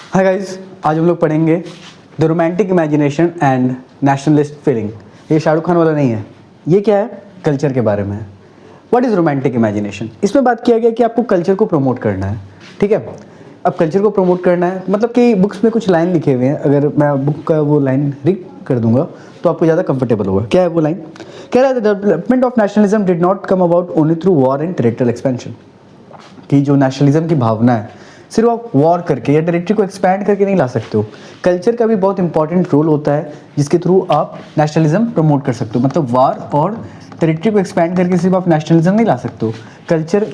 Hi guys, आज हम लोग पढ़ेंगे the romantic imagination and nationalist feeling. ये शाहरुख खान वाला नहीं है, ये क्या है, कल्चर के बारे में है। What is romantic imagination? इसमें बात किया गया कि आपको कल्चर को प्रमोट करना है, ठीक है। अब कल्चर को प्रमोट करना है मतलब कि बुक्स में कुछ लाइन लिखे हुए हैं, अगर मैं बुक का वो लाइन रीड कर दूंगा तो आपको ज़्यादा कंफर्टेबल होगा। क्या है वो लाइन? कह रहा है the development of nationalism did not come about only through war and territorial expansion. कि जो नेशनलिज्म की भावना है सिर्फ आप वॉर करके या टेरिटरी को एक्सपैंड करके नहीं ला सकते हो। कल्चर का भी बहुत इंपॉर्टेंट रोल होता है जिसके थ्रू आप नेशनलिज्म प्रमोट कर सकते हो। मतलब वॉर और टेरिटरी को एक्सपैंड करके सिर्फ आप नेशनलिज्म नहीं ला सकते हो। कल्चर,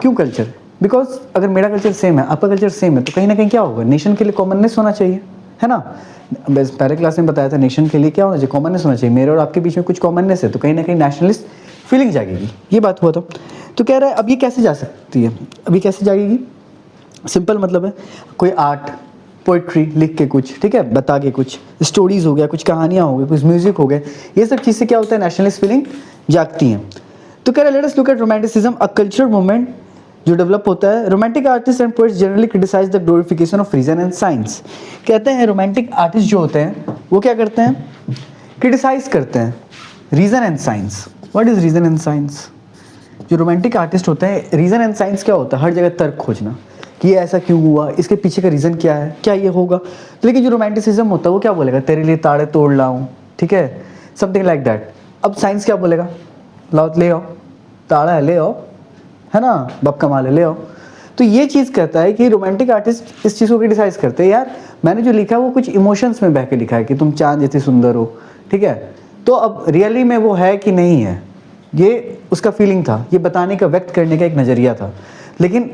क्यों कल्चर? बिकॉज अगर मेरा कल्चर सेम है, आपका कल्चर सेम है, तो कहीं ना कहीं क्या होगा, नेशन के लिए कॉमननेस होना चाहिए, है ना। पहले क्लास में बताया था, नेशन के लिए क्या होना चाहिए, कॉमननेस होना चाहिए। मेरे और आपके बीच में कुछ कॉमननेस है तो कहीं ना कहीं नेशनलिस्ट फीलिंग जागेगी, ये बात हुआ था। तो कह रहा है अब ये कैसे जा सकती है, अभी कैसे जागेगी? सिंपल मतलब है, कोई आर्ट, पोइट्री लिख के कुछ, ठीक है, बता के कुछ स्टोरीज हो गया, कुछ कहानियाँ हो गई, कुछ म्यूजिक हो गए, ये सब चीज़ से क्या होता है, नेशनलिस्ट फीलिंग जागती हैं। तो कह रहा है let us look at romanticism, a cultural movement जो डेवलप होता है। Romantic artist and poets generally criticise the glorification of reason and science. कहते हैं रोमांटिक आर्टिस्ट जो होते हैं वो क्या करते हैं, क्रिटिसाइज करते हैं reason and science. What is reason and science? जो रोमांटिक आर्टिस्ट होते हैं, रीजन एंड साइंस क्या होता है, हर जगह तर्क खोजना कि ये ऐसा क्यों हुआ, इसके पीछे का रीजन क्या है, क्या ये होगा। लेकिन जो रोमांटिसिज्म होता है वो क्या बोलेगा, तेरे लिए ताड़े तोड़ लाऊं, ठीक है, समथिंग लाइक दैट। अब साइंस क्या बोलेगा, लाओ ले आओ, ताड़ा है ले आओ, है ना, बब कमाल है ले आओ। तो ये चीज़ कहता है कि रोमांटिक आर्टिस्ट इस चीज़ को क्रिटिसाइज करते हैं, यार मैंने जो लिखा है वो कुछ इमोशंस में बह के लिखा है कि तुम चांद जैसी सुंदर हो, ठीक है। तो अब रियली में वो है कि नहीं है, ये उसका फीलिंग था, ये बताने का, व्यक्त करने का एक नज़रिया था। लेकिन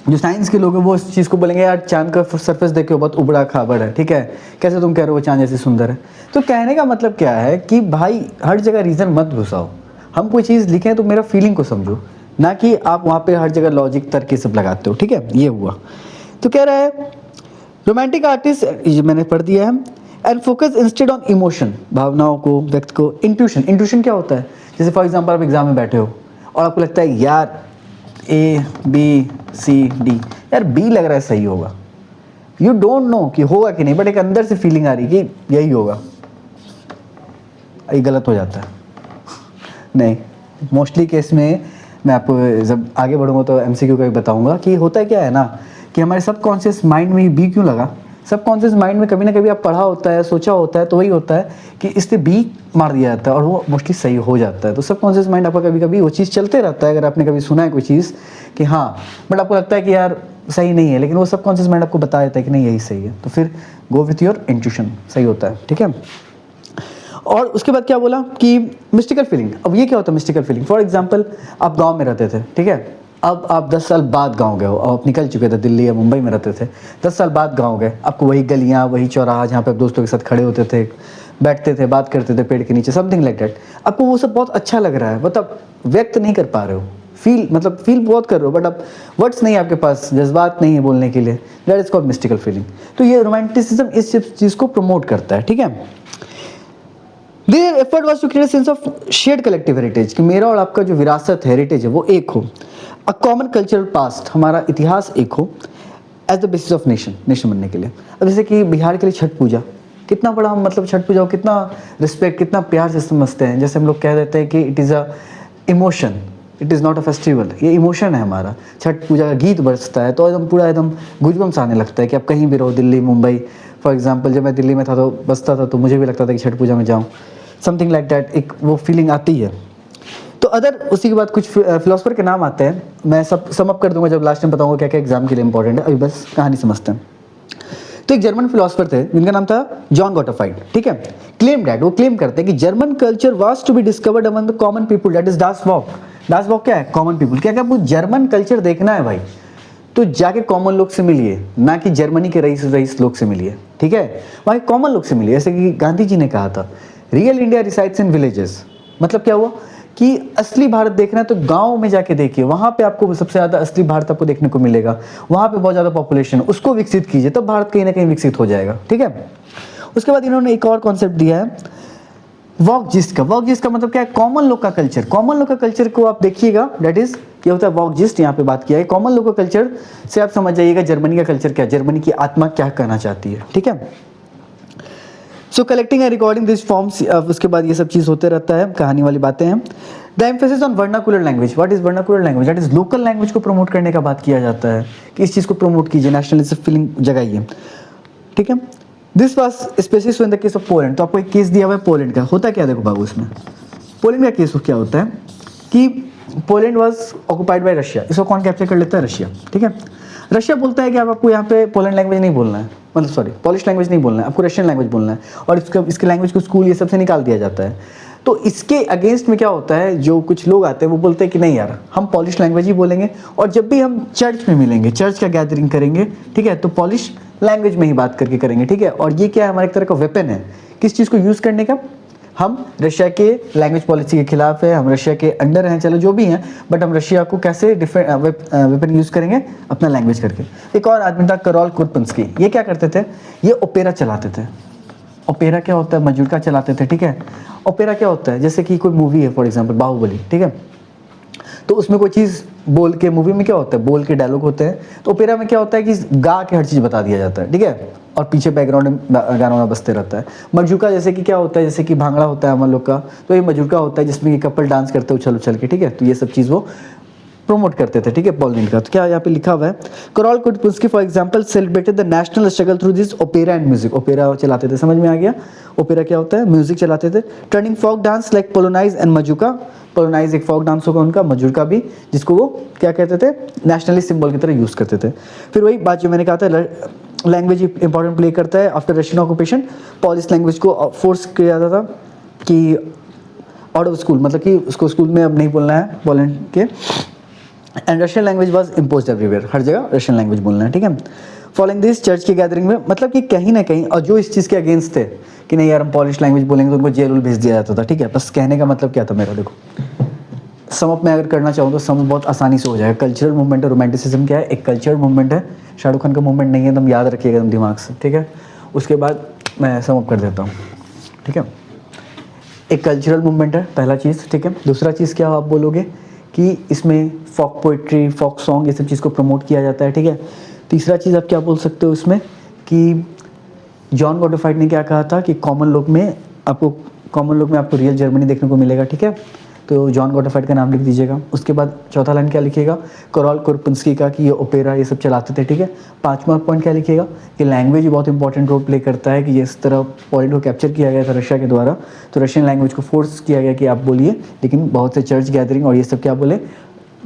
जो साइंस के लोग हैं वो इस चीज़ को बोलेंगे, यार चांद का सरफेस देखे हो बहुत उबड़ा खाबड़ है, ठीक है, कैसे तुम कह रहे हो वो चांद जैसी सुंदर है। तो कहने का मतलब क्या है कि भाई हर जगह रीज़न मत घुसाओ, हम कोई चीज़ लिखें तो मेरा फीलिंग को समझो, ना कि आप वहाँ पे हर जगह लॉजिक तर्क सब लगाते हो, ठीक है, ये हुआ। तो कह रहा है रोमांटिक आर्टिस्ट, ये मैंने पढ़ दिया है, and focus instead on emotion, भावनाओं को, व्यक्त को। इंट्यूशन, इंट्यूशन क्या होता है, जैसे फॉर एग्जांपल आप एग्जाम में बैठे हो और आपको लगता है यार ए बी सी डी, यार बी लग रहा है सही होगा, यू डोंट नो कि होगा कि नहीं, बट एक अंदर से फीलिंग आ रही कि यही होगा, ये गलत हो जाता है। नहीं, मोस्टली केस में मैं आपको जब आगे बढ़ूंगा तो एमसीक्यू का भी बताऊंगा कि होता है क्या है ना, कि हमारे सबकॉन्शियस माइंड में बी क्यों लगा। सबकॉन्शियस माइंड में कभी ना कभी आप पढ़ा होता है, सोचा होता है, तो वही होता है कि इससे बी मार दिया जाता है और वो मोस्टली सही हो जाता है। तो सबकॉन्शियस माइंड आपका कभी कभी वो चीज़ चलते रहता है, अगर आपने कभी सुना है कोई चीज़ कि हाँ, बट आपको लगता है कि यार सही नहीं है, लेकिन वो सबकॉन्शियस माइंड आपको बता देता है कि नहीं यही सही है, तो फिर गो विथ योर इंट्यूशन, सही होता है, ठीक है। और उसके बाद क्या बोला कि मिस्टिकल फीलिंग। अब ये क्या होता है मिस्टिकल फीलिंग? फॉर एग्जांपल आप गांव में रहते थे, ठीक है, अब आप 10 साल बाद गांव गए हो, अब आप निकल चुके थे, दिल्ली या मुंबई में रहते थे, 10 साल बाद गांव गए, आपको वही गलियां, वही चौराहा जहाँ पे आप दोस्तों के साथ खड़े होते थे, बैठते थे, बात करते थे पेड़ के नीचे, समथिंग लाइक दैट, आपको वो सब बहुत अच्छा लग रहा है, मतलब व्यक्त नहीं कर पा रहे हो, फील बहुत कर रहे हो, बट अब वर्ड्स नहीं है आपके पास, जज्बात नहीं है बोलने के लिए, that is called mystical feeling. तो ये रोमांटिसिज्म इस चीज़ को प्रमोट करता है, ठीक है। Their effort was to create a sense of shared collective heritage, कि मेरा और आपका जो विरासत है, हेरिटेज है, वो एक हो। A common cultural past, हमारा इतिहास एक हो, as the basis of nation, nation बनने के लिए। अब जैसे कि बिहार के लिए छठ पूजा कितना बड़ा, मतलब छठ पूजा को कितना रिस्पेक्ट, कितना प्यार से समझते हैं। जैसे हम लोग कह देते हैं कि it is a emotion, it is not a festival, ये इमोशन है हमारा। छठ पूजा का गीत बजता है तो एकदम पूरा एकदम गूजबम्स आने लगता है कि आप कहीं भी रहो, दिल्ली मुंबई। फॉर एग्जांपल जब मैं दिल्ली में था तो बजता था तो मुझे भी लगता था कि छठ पूजा में जाऊँ, समथिंग लाइक दैट, एक वो फीलिंग आती है। तो अदर उसी के बाद कुछ फिलोसफर के नाम आते हैं, मैं सब सम अप कर दूंगा जब लास्ट में बताऊंगा क्या क्या एग्जाम के लिए इंपॉर्टेंट है, अभी बस कहानी समझते हैं। तो एक जर्मन फिलोसफर थे जिनका नाम था जॉन गॉटफ्राइड, ठीक है। क्लेम डैट, वो क्लेम करते हैं कि German culture was to be discovered among the common people, that is दास वॉक। दास वॉक क्या है, कॉमन पीपल। क्या क्या आपको जर्मन कल्चर देखना है भाई, तो जाके कॉमन लोग से मिलिए, ना कि जर्मनी के रईस लोग से मिलिए, ठीक है, वहाँ कॉमन लोग से मिलिए। जैसे कि गांधी जी ने कहा था, real India resides in villages. मतलब क्या हुआ कि असली भारत देखना है तो गांव में जाके देखिए, वहां पे आपको सबसे ज्यादा असली भारत आपको देखने को मिलेगा, वहां पे बहुत ज्यादा पॉपुलेशन, उसको विकसित कीजिए, तब भारत कहीं ना कहीं विकसित हो जाएगा, ठीक है। उसके बाद इन्होंने एक और कॉन्सेप्ट दिया है, वॉकजिस्ट का मतलब क्या है? कॉमन लोग का कल्चर। कॉमन लोग का कल्चर को आप देखिएगा, दैट इज ये होता है वॉकजिस्ट, यहाँ पे बात किया है। कॉमन लोग का कल्चर से आप समझ जाइएगा जर्मनी का कल्चर क्या है, जर्मनी की आत्मा क्या कहना चाहती है, ठीक है। So collecting and recording this forms, उसके बाद ये सब चीज़ होते रहता है, कहानी वाली बातें हैं। The emphasis on vernacular language, what is vernacular language? That is local language को प्रमोट करने का बात किया जाता है कि इस चीज़ को प्रमोट कीजिए, नेशनलिज्म फीलिंग जगाइए, ठीक है। This was species in the case of Poland. तो आपको एक केस दिया हुआ है पोलैंड का। होता क्या देखो बाबू, इसमें पोलैंड का केस क्या होता है कि Poland was occupied by Russia. इसको कौन कैप्चर कर लेता है? रशिया, ठीक है। रशिया बोलता है कि अब आपको यहाँ पे पोलैंड लैंग्वेज नहीं बोलना है, मतलब सॉरी पॉलिश लैंग्वेज नहीं बोलना है, आपको रशियन लैंग्वेज बोलना है, और इसके लैंग्वेज को स्कूल ये सब से निकाल दिया जाता है। तो इसके अगेंस्ट में क्या होता है, जो कुछ लोग आते हैं वो बोलते हैं कि नहीं यार, हम पॉलिश लैंग्वेज ही बोलेंगे, और जब भी हम चर्च में मिलेंगे, चर्च का गैदरिंग करेंगे, ठीक है, तो पॉलिश लैंग्वेज में ही बात करके करेंगे, ठीक है। और ये क्या है, हमारे एक तरह का वेपन है, किस चीज़ को यूज़ करने का? हम रशिया के लैंग्वेज पॉलिसी के खिलाफ है, हम रशिया के अंडर हैं, चलो जो भी हैं, बट हम रशिया को कैसे वेपन यूज़ करेंगे? अपना लैंग्वेज करके। एक और आदमी था करोल कुर्पंस्की, ये क्या करते थे? ये ओपेरा चलाते थे। ओपेरा क्या होता है? मजूरका चलाते थे, ठीक है। ओपेरा क्या होता है? जैसे कि कोई मूवी है, फॉर एग्जाम्पल बाहुबली, ठीक है, तो उसमें कोई चीज़ बोल के, मूवी में क्या होता है, बोल के डायलॉग होते हैं, तो ओपेरा में क्या होता है कि गा के हर चीज़ बता दिया जाता है, ठीक है, और पीछे बैकग्राउंड में गाना बजते रहता है। मजूका जैसे कि क्या होता है, जैसे कि भांगड़ा होता है हम लोग का, तो ये मजूका होता है जिसमें कि कपल डांस करते हैं उछल उछल के, ठीक है। तो ये सब चीज़ वो प्रमोट करते थे, ठीक है, पोलैंड का। तो क्या यहाँ पे लिखा हुआ है, Karol Kurpinski for example celebrated the national struggle through this opera and music. Opera चलाते थे, समझ में आ गया? ओपेरा क्या होता है? म्यूजिक चलाते थे। Turning folk dance like polonaise and mazurka. Polonaise एक फोक डांस होगा उनका, मजूका भी, जिसको वो क्या कहते थे? नेशनली सिंबल की तरह यूज़ करते थे। फिर वही बात जो मैंने कहा था, लैंग्वेज इंपॉर्टेंट प्ले करता है। After Russian occupation polish language को फोर्स किया जाता था कि आउट ऑफ स्कूल, मतलब कि उसको स्कूल में अब नहीं बोलना है पोलैंड के। And Russian language was imposed everywhere, हर जगह रशियन लैंग्वेज बोलना है, ठीक है। फॉलोइंग दिस चर्च की गैदरिंग में, मतलब कि कहीं ना कहीं, और जो इस चीज़ के अगेंस्ट थे कि नहीं यार हम पॉलिश लैंग्वेज बोलेंगे, तो उनको जेल उल भेज दिया जाता था, ठीक है। बस कहने का मतलब क्या था मेरा, देखो समअप में अगर करना चाहूँ तो समअप बहुत आसानी से हो जाएगा। कल्चरल मूवमेंट और रोमांटिसिज्म क्या है? एक कल्चरल मूवमेंट है, शाहरुख खान का मूवमेंट नहीं है, तुम याद रखिएगा एकदम दिमाग से, ठीक है। उसके बाद मैं समअप कर देता हूँ, ठीक है। एक कल्चरल मूवमेंट है पहला चीज़, ठीक है। दूसरा चीज़ क्या आप बोलोगे कि इसमें फोक पोइट्री, फोक सॉन्ग, ये सब चीज़ को प्रमोट किया जाता है, ठीक है। तीसरा चीज़ आप क्या बोल सकते हो इसमें कि जॉन गॉडफ्राइड ने क्या कहा था कि कॉमन लोग में आपको रियल जर्मनी देखने को मिलेगा, ठीक है। तो जॉन गॉडफ्राइड का नाम लिख दीजिएगा। उसके बाद चौथा लाइन क्या लिखिएगा? करोल कुर्पंस्की का कि ये ओपेरा ये सब चलाते थे, ठीक है। पांचवा पॉइंट क्या लिखिएगा कि लैंग्वेज बहुत इंपॉर्टेंट रोल प्ले करता है, कि ये इस तरह पोलैंड को कैप्चर किया गया था रशिया के द्वारा, तो रशियन लैंग्वेज को फोर्स किया गया कि आप बोलिए, लेकिन बहुत से चर्च गैदरिंग और ये सब क्या बोले,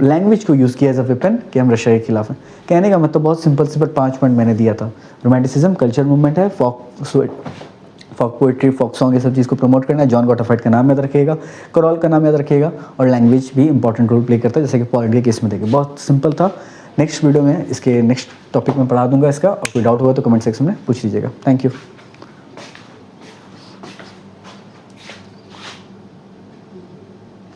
लैंग्वेज को यूज़ किया एज अ वेपन कि हम रशिया के खिलाफ हैं। कहने का मतलब बहुत सिंपल से, पर 5 पॉइंट मैंने दिया था। रोमांटिसिज्म, कल्चर मूवमेंट है, फोक पोइट्री, फोक सॉन्ग, ये सब चीज़ को प्रमोट करना है। जॉन गॉडफ्राइड का नाम याद रखिएगा, करोल का नाम याद रखिएगा, और लैंग्वेज भी इंपॉर्टेंट रोल प्ले करता है, जैसे कि पोलैंड के केस में देखिए बहुत सिंपल था। नेक्स्ट वीडियो में इसके नेक्स्ट टॉपिक में पढ़ा दूंगा इसका, और कोई डाउट हुआ तो कमेंट सेक्शन में पूछ लीजिएगा। Thank you.